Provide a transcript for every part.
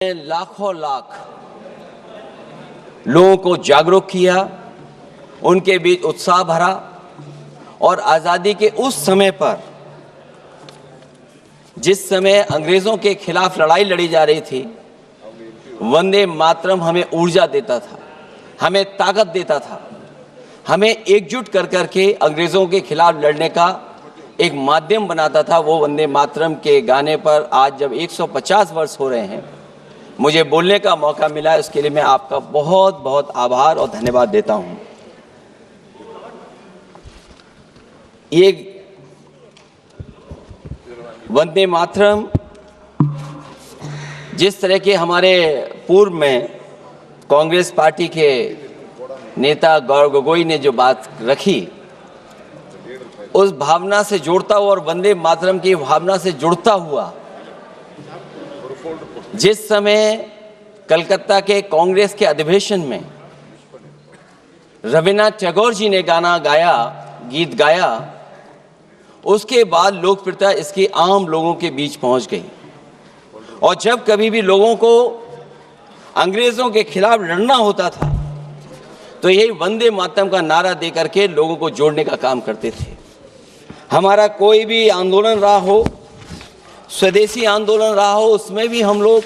लाखों लाख लोगों को जागरूक किया, उनके बीच उत्साह भरा और आज़ादी के उस समय पर जिस समय अंग्रेज़ों के खिलाफ लड़ाई लड़ी जा रही थी, वंदे मातरम हमें ऊर्जा देता था, हमें ताकत देता था, हमें एकजुट कर करके अंग्रेज़ों के खिलाफ लड़ने का एक माध्यम बनाता था। वो वंदे मातरम के गाने पर आज जब 150 वर्ष हो रहे हैं, मुझे बोलने का मौका मिला, इसके लिए मैं आपका बहुत बहुत आभार और धन्यवाद देता हूं। ये वंदे मातरम जिस तरह के हमारे पूर्व में कांग्रेस पार्टी के नेता गौरव गोगोई ने जो बात रखी, उस भावना से जुड़ता हुआ और वंदे मातरम की भावना से जुड़ता हुआ जिस समय कलकत्ता के कांग्रेस के अधिवेशन में रविन्द्रनाथ टैगोर जी ने गीत गाया, उसके बाद लोकप्रियता इसकी आम लोगों के बीच पहुंच गई। और जब कभी भी लोगों को अंग्रेजों के खिलाफ लड़ना होता था, तो यही वंदे मातरम का नारा दे करके लोगों को जोड़ने का काम करते थे। हमारा कोई भी आंदोलन रहा हो, स्वदेशी आंदोलन रहा हो, उसमें भी हम लोग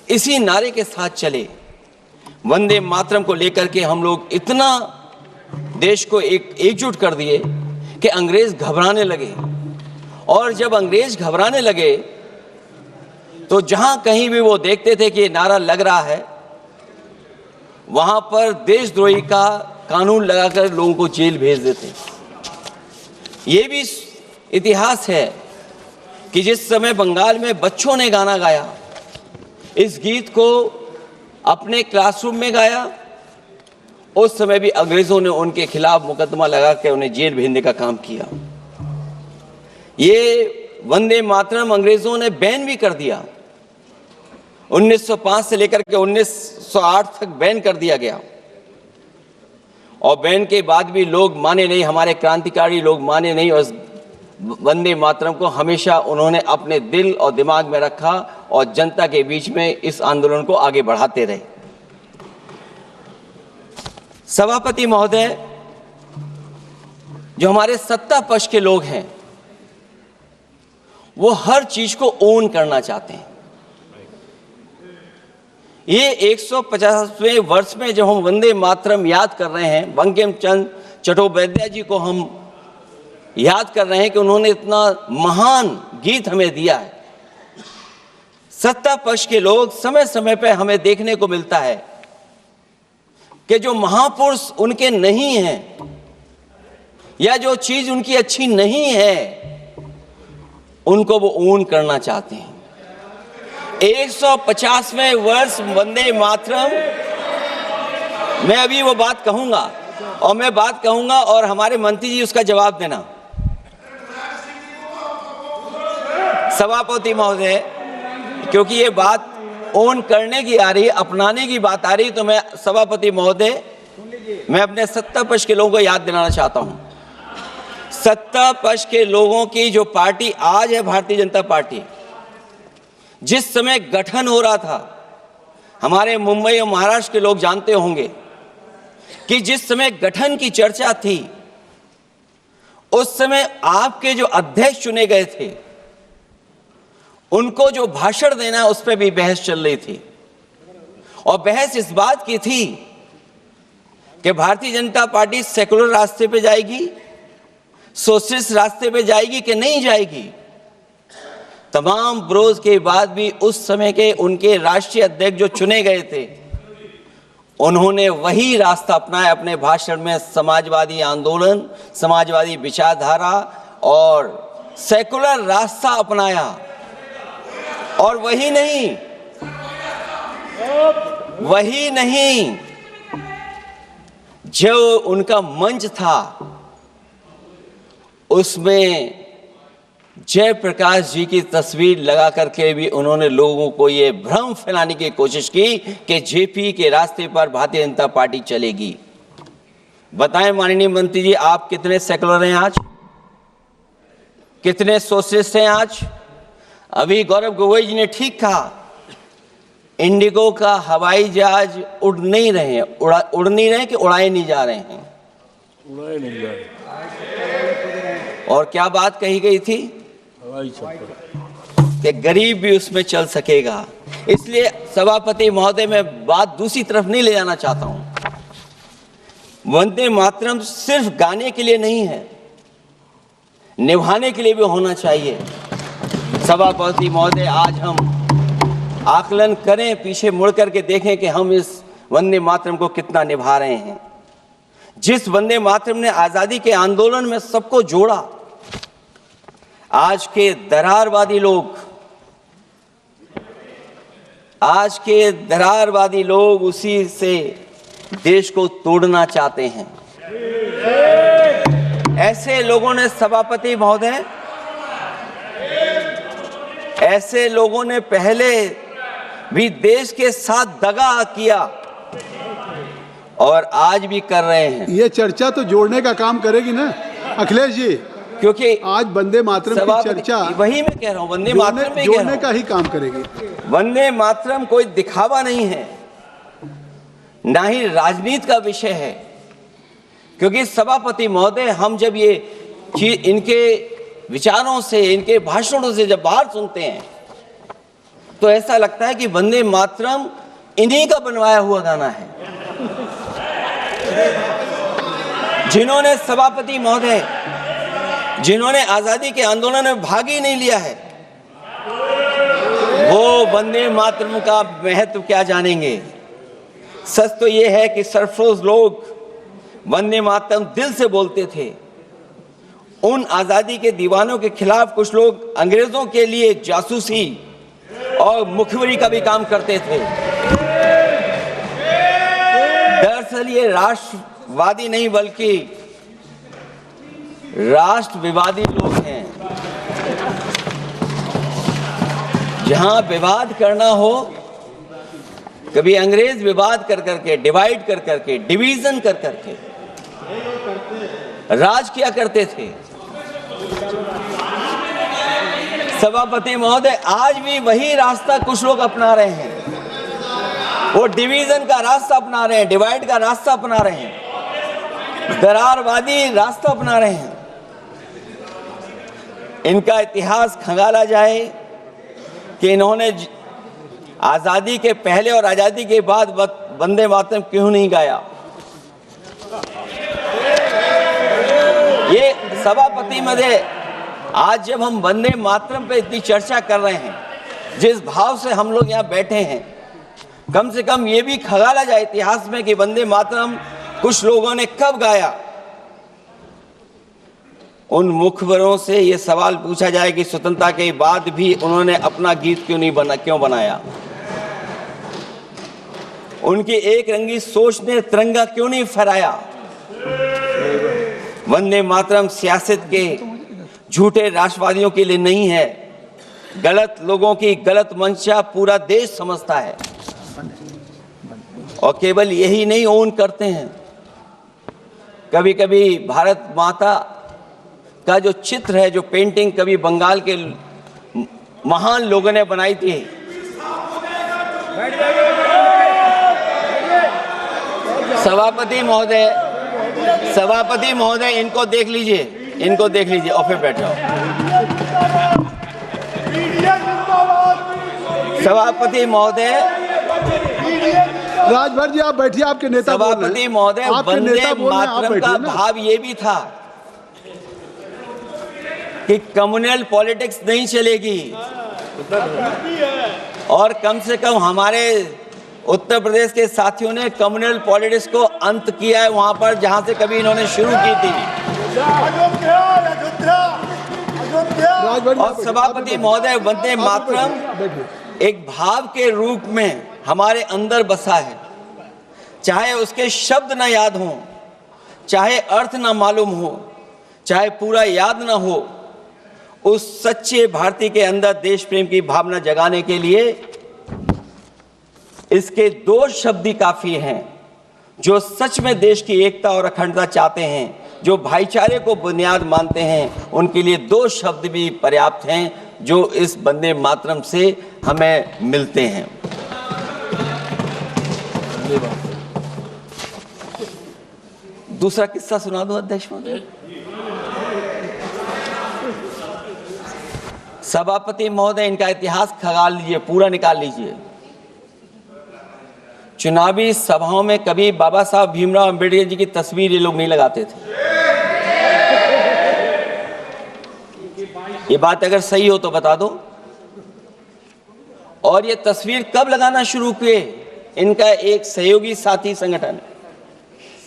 इसी नारे के साथ चले। वंदे मातरम को लेकर के हम लोग इतना देश को एकजुट कर दिए कि अंग्रेज घबराने लगे। और जब अंग्रेज घबराने लगे तो जहां कहीं भी वो देखते थे कि ये नारा लग रहा है, वहां पर देशद्रोही का कानून लगाकर लोगों को जेल भेज देते। ये भी इतिहास है कि जिस समय बंगाल में बच्चों ने गाना गाया, इस गीत को अपने क्लासरूम में गाया, उस समय भी अंग्रेजों ने उनके खिलाफ मुकदमा लगा के उन्हें जेल भेजने का काम किया। ये वंदे मातरम अंग्रेजों ने बैन भी कर दिया। 1905 से लेकर के 1908 तक बैन कर दिया गया। और बैन के बाद भी लोग माने नहीं, हमारे क्रांतिकारी लोग माने नहीं, और वंदे मातरम को हमेशा उन्होंने अपने दिल और दिमाग में रखा और जनता के बीच में इस आंदोलन को आगे बढ़ाते रहे। सभापति महोदय, जो हमारे सत्ता पक्ष के लोग हैं, वो हर चीज को ओन करना चाहते हैं। ये 150वें वर्ष में जब हम वंदे मातरम याद कर रहे हैं, बंकिम चंद्र चट्टोपाध्याय जी को हम याद कर रहे हैं कि उन्होंने इतना महान गीत हमें दिया है। सत्ता पक्ष के लोग समय समय पर हमें देखने को मिलता है कि जो महापुरुष उनके नहीं हैं या जो चीज उनकी अच्छी नहीं है, उनको वो ओन करना चाहते हैं। 150वें वर्ष वंदे मातरम, मैं अभी वो बात कहूंगा और मैं बात कहूंगा और हमारे मंत्री जी उसका जवाब देना। सभापति महोदय, क्योंकि ये बात ओन करने की आ रही, अपनाने की बात आ रही, तो मैं सभापति महोदय, मैं अपने सत्ता पक्ष के लोगों को याद दिलाना चाहता हूं। सत्ता पक्ष के लोगों की जो पार्टी आज है, भारतीय जनता पार्टी, जिस समय गठन हो रहा था, हमारे मुंबई और महाराष्ट्र के लोग जानते होंगे कि जिस समय गठन की चर्चा थी, उस समय आपके जो अध्यक्ष चुने गए थे, उनको जो भाषण देना है उस पर भी बहस चल रही थी। और बहस इस बात की थी कि भारतीय जनता पार्टी सेकुलर रास्ते पे जाएगी, सोशलिस्ट रास्ते पे जाएगी कि नहीं जाएगी। तमाम विरोध के बाद भी उस समय के उनके राष्ट्रीय अध्यक्ष जो चुने गए थे, उन्होंने वही रास्ता अपनाया अपने भाषण में। समाजवादी आंदोलन, समाजवादी विचारधारा और सेकुलर रास्ता अपनाया। और वही नहीं, जो उनका मंच था, उसमें जयप्रकाश जी की तस्वीर लगा करके भी उन्होंने लोगों को ये भ्रम फैलाने की कोशिश की कि जेपी के रास्ते पर भारतीय जनता पार्टी चलेगी। बताएं माननीय मंत्री जी, आप कितने सेकुलर हैं आज, कितने सोशलिस्ट हैं आज? अभी गौरव गोगोई जी ने ठीक कहा इंडिगो का हवाई जहाज उड़ नहीं रहे हैं, उड़ नहीं रहे कि उड़ाए नहीं जा रहे हैं? उड़ाए नहीं जा रहे। और क्या बात कही गई थी? हवाई चप्पल कि गरीब भी उसमें चल सकेगा। इसलिए सभापति महोदय, मैं बात दूसरी तरफ नहीं ले जाना चाहता हूं। वंदे मातरम सिर्फ गाने के लिए नहीं है, निभाने के लिए भी होना चाहिए। सभापति महोदय, आज हम आकलन करें, पीछे मुड़ करके देखें कि हम इस वंदे मातरम को कितना निभा रहे हैं। जिस वंदे मातरम ने आजादी के आंदोलन में सबको जोड़ा, आज के दरारवादी लोग उसी से देश को तोड़ना चाहते हैं। ऐसे लोगों ने, सभापति महोदय, ऐसे लोगों ने पहले भी देश के साथ दगा किया और आज भी कर रहे हैं। ये चर्चा तो जोड़ने का काम करेगी ना अखिलेश जी, क्योंकि आज वंदे मातरम की चर्चा, वही मैं कह रहा हूं, वंदे मातरम में जोड़ने का ही काम करेगी। वंदे मातरम कोई दिखावा नहीं है, ना ही राजनीति का विषय है। क्योंकि सभापति महोदय, हम जब ये इनके विचारों से, इनके भाषणों से जब बाहर सुनते हैं तो ऐसा लगता है कि वंदे मातरम इन्हीं का बनवाया हुआ गाना है। जिन्होंने, सभापति महोदय, जिन्होंने आजादी के आंदोलन में भाग ही नहीं लिया है, वो वंदे मातरम का महत्व क्या जानेंगे। सच तो ये है कि सरफरोश लोग वंदे मातरम दिल से बोलते थे। उन आजादी के दीवानों के खिलाफ कुछ लोग अंग्रेजों के लिए जासूसी और मुखबिरी का भी काम करते थे। दरअसल ये राष्ट्रवादी नहीं बल्कि राष्ट्र विवादी लोग हैं। जहां विवाद करना हो, कभी अंग्रेज विवाद कर करके, डिवाइड कर करके, डिवीजन कर करके राज किया करते थे। सभापति महोदय, आज भी वही रास्ता कुछ लोग अपना रहे हैं। वो डिवीजन का रास्ता अपना रहे हैं, डिवाइड का रास्ता अपना रहे हैं, दरारवादी रास्ता अपना रहे हैं। इनका इतिहास खंगाला जाए कि इन्होंने आजादी के पहले और आजादी के बाद वंदे मातरम क्यों नहीं गाया। ये सभापति महोदय, आज जब हम वंदे मातरम पे इतनी चर्चा कर रहे हैं, जिस भाव से हम लोग यहाँ बैठे हैं, कम से कम ये भी खंगाला जाए इतिहास में कि वंदे मातरम कुछ लोगों ने कब गाया। उन मुखबरों से ये सवाल पूछा जाए कि स्वतंत्रता के बाद भी उन्होंने अपना गीत क्यों बनाया। उनकी एक रंगी सोच ने तिरंगा क्यों नहीं फहराया। वंदे मातरम सियासत के झूठे राष्ट्रवादियों के लिए नहीं है। गलत लोगों की गलत मंशा पूरा देश समझता है और केवल यही नहीं ओन करते हैं। कभी कभी भारत माता का जो चित्र है, जो पेंटिंग कभी बंगाल के महान लोगों ने बनाई थी, सभापति महोदय, इनको देख लीजिए और फिर बैठ जाओ। सभापति महोदय, राजभर जी आप बैठिए, आपके नेता। सभापति महोदय, वंदे मातरम का भाव ये भी था कि कम्युनल पॉलिटिक्स नहीं चलेगी और कम से कम हमारे उत्तर प्रदेश के साथियों ने कम्युनल पॉलिटिक्स को अंत किया है वहां पर जहां से कभी इन्होंने शुरू की थी। और सभापति महोदय, वंदे मातरम एक भाव के रूप में हमारे अंदर बसा है। चाहे उसके शब्द ना याद हों, चाहे अर्थ ना मालूम हो, चाहे पूरा याद ना हो, उस सच्चे भारतीय के अंदर देश प्रेम की भावना जगाने के लिए इसके दो शब्द ही काफी हैं। जो सच में देश की एकता और अखंडता चाहते हैं, जो भाईचारे को बुनियाद मानते हैं, उनके लिए दो शब्द भी पर्याप्त हैं जो इस वंदे मातरम से हमें मिलते हैं। सही बात है। दूसरा किस्सा सुना दो अध्यक्ष महोदय। सभापति महोदय, इनका इतिहास खंगाल लीजिए, पूरा निकाल लीजिए। चुनावी सभाओं में कभी बाबा साहब भीमराव अंबेडकर जी की तस्वीर ये लोग नहीं लगाते थे। ये बात अगर सही हो तो बता दो। और ये तस्वीर कब लगाना शुरू किए? इनका एक सहयोगी साथी संगठन,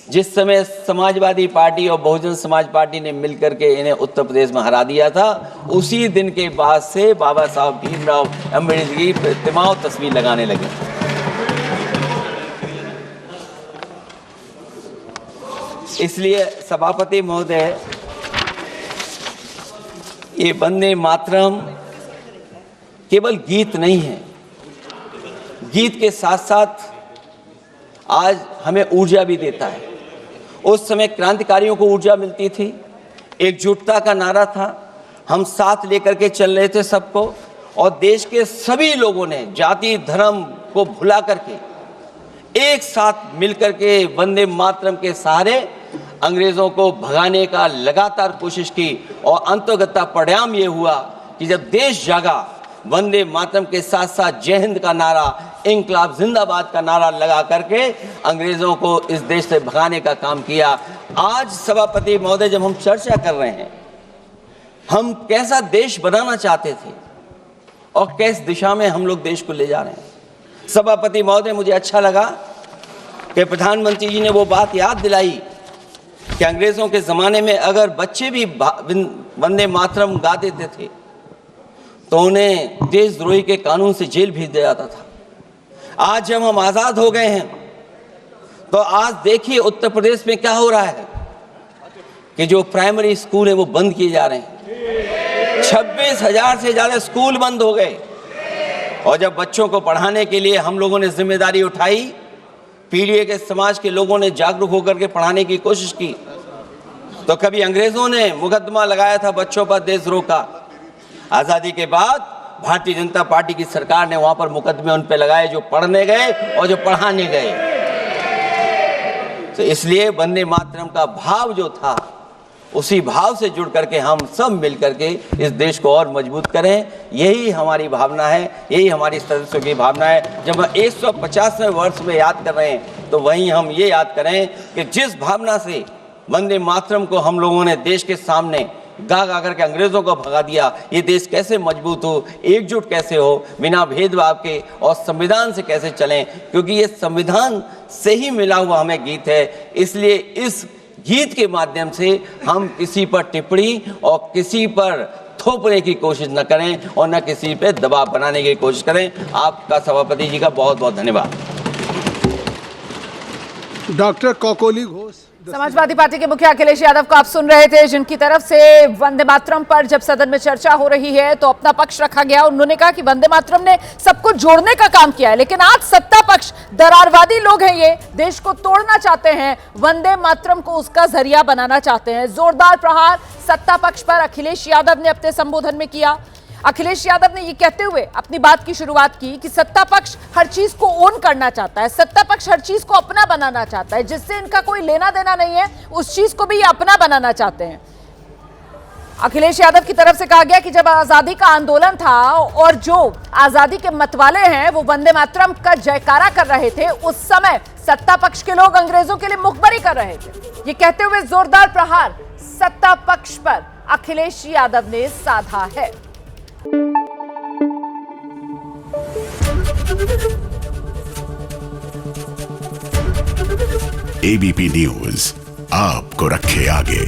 जिस समय समाजवादी पार्टी और बहुजन समाज पार्टी ने मिलकर के इन्हें उत्तर प्रदेश में हरा दिया था, उसी दिन के बाद से बाबा साहब भीमराव अंबेडकर की प्रतिमा और तस्वीर लगाने लगे। इसलिए सभापति महोदय, ये वंदे मातरम केवल गीत नहीं है, गीत के साथ साथ आज हमें ऊर्जा भी देता है। उस समय क्रांतिकारियों को ऊर्जा मिलती थी, एकजुटता का नारा था, हम साथ लेकर के चल रहे थे सबको, और देश के सभी लोगों ने जाति धर्म को भुला करके एक साथ मिलकर के वंदे मातरम के सहारे अंग्रेजों को भगाने का लगातार कोशिश की। और अंततः परिणाम ये हुआ कि जब देश जागा, वंदे मातरम के साथ साथ जय हिंद का नारा, इंकलाब जिंदाबाद का नारा लगा करके अंग्रेजों को इस देश से भगाने का काम किया। आज सभापति महोदय, जब हम चर्चा कर रहे हैं, हम कैसा देश बनाना चाहते थे और किस दिशा में हम लोग देश को ले जा रहे हैं। सभापति महोदय, मुझे अच्छा लगा कि प्रधानमंत्री जी ने वो बात याद दिलाई कि अंग्रेजों के ज़माने में अगर बच्चे भी वंदे मातरम गा देते थे तो उन्हें देशद्रोही के कानून से जेल भेज दिया जाता था। आज जब हम आज़ाद हो गए हैं तो आज देखिए उत्तर प्रदेश में क्या हो रहा है कि जो प्राइमरी स्कूल है वो बंद किए जा रहे हैं। 26,000 से ज़्यादा स्कूल बंद हो गए। और जब बच्चों को पढ़ाने के लिए हम लोगों ने जिम्मेदारी उठाई, पीढ़ी के समाज के लोगों ने जागरूक होकर के पढ़ाने की कोशिश की, तो कभी अंग्रेजों ने मुकदमा लगाया था बच्चों पर देशद्रोह का। आज़ादी के बाद भारतीय जनता पार्टी की सरकार ने वहां पर मुकदमे उन पे लगाए जो पढ़ने गए और जो पढ़ाने गए। तो इसलिए वंदे मातरम का भाव जो था, उसी भाव से जुड़ करके हम सब मिल करके इस देश को और मजबूत करें। यही हमारी भावना है, यही हमारी सदस्यों की भावना है। जब हम 150वें वर्ष में याद कर रहे हैं तो वहीं हम ये याद करें कि जिस भावना से वंदे मातरम को हम लोगों ने देश के सामने गा गा करके अंग्रेजों को भगा दिया, ये देश कैसे मजबूत हो, एकजुट कैसे हो, बिना भेदभाव के, और संविधान से कैसे चलें, क्योंकि ये संविधान से ही मिला हुआ हमें गीत है। इसलिए इस गीत के माध्यम से हम किसी पर टिप्पणी और किसी पर थोपने की कोशिश न करें और न किसी पे दबाव बनाने की कोशिश करें। आपका सभापति जी का बहुत बहुत धन्यवाद। डॉक्टर कौकोली घोष, समाजवादी पार्टी के मुखिया अखिलेश यादव को आप सुन रहे थे, जिनकी तरफ से वंदे मातरम पर जब सदन में चर्चा हो रही है तो अपना पक्ष रखा गया। उन्होंने कहा कि वंदे मातरम ने सबको जोड़ने का काम किया है, लेकिन आज सत्ता पक्ष दरारवादी लोग हैं, ये देश को तोड़ना चाहते हैं, वंदे मातरम को उसका जरिया बनाना चाहते हैं। जोरदार प्रहार सत्ता पक्ष पर अखिलेश यादव ने अपने संबोधन में किया। अखिलेश यादव ने ये कहते हुए अपनी बात की शुरुआत की कि सत्ता पक्ष हर चीज को ओन करना चाहता है, सत्ता पक्ष हर चीज को अपना बनाना चाहता है, जिससे इनका कोई लेना देना नहीं है, उस चीज को भी ये अपना बनाना चाहते हैं। अखिलेश यादव की तरफ से कहा गया कि जब आजादी का आंदोलन था और जो आजादी के मतवाले हैं वो वंदे मातरम का जयकारा कर रहे थे, उस समय सत्ता पक्ष के लोग अंग्रेजों के लिए मुखबरी कर रहे थे। ये कहते हुए जोरदार प्रहार सत्ता पक्ष पर अखिलेश यादव ने साधा है। एबीपी न्यूज आपको रखे आगे।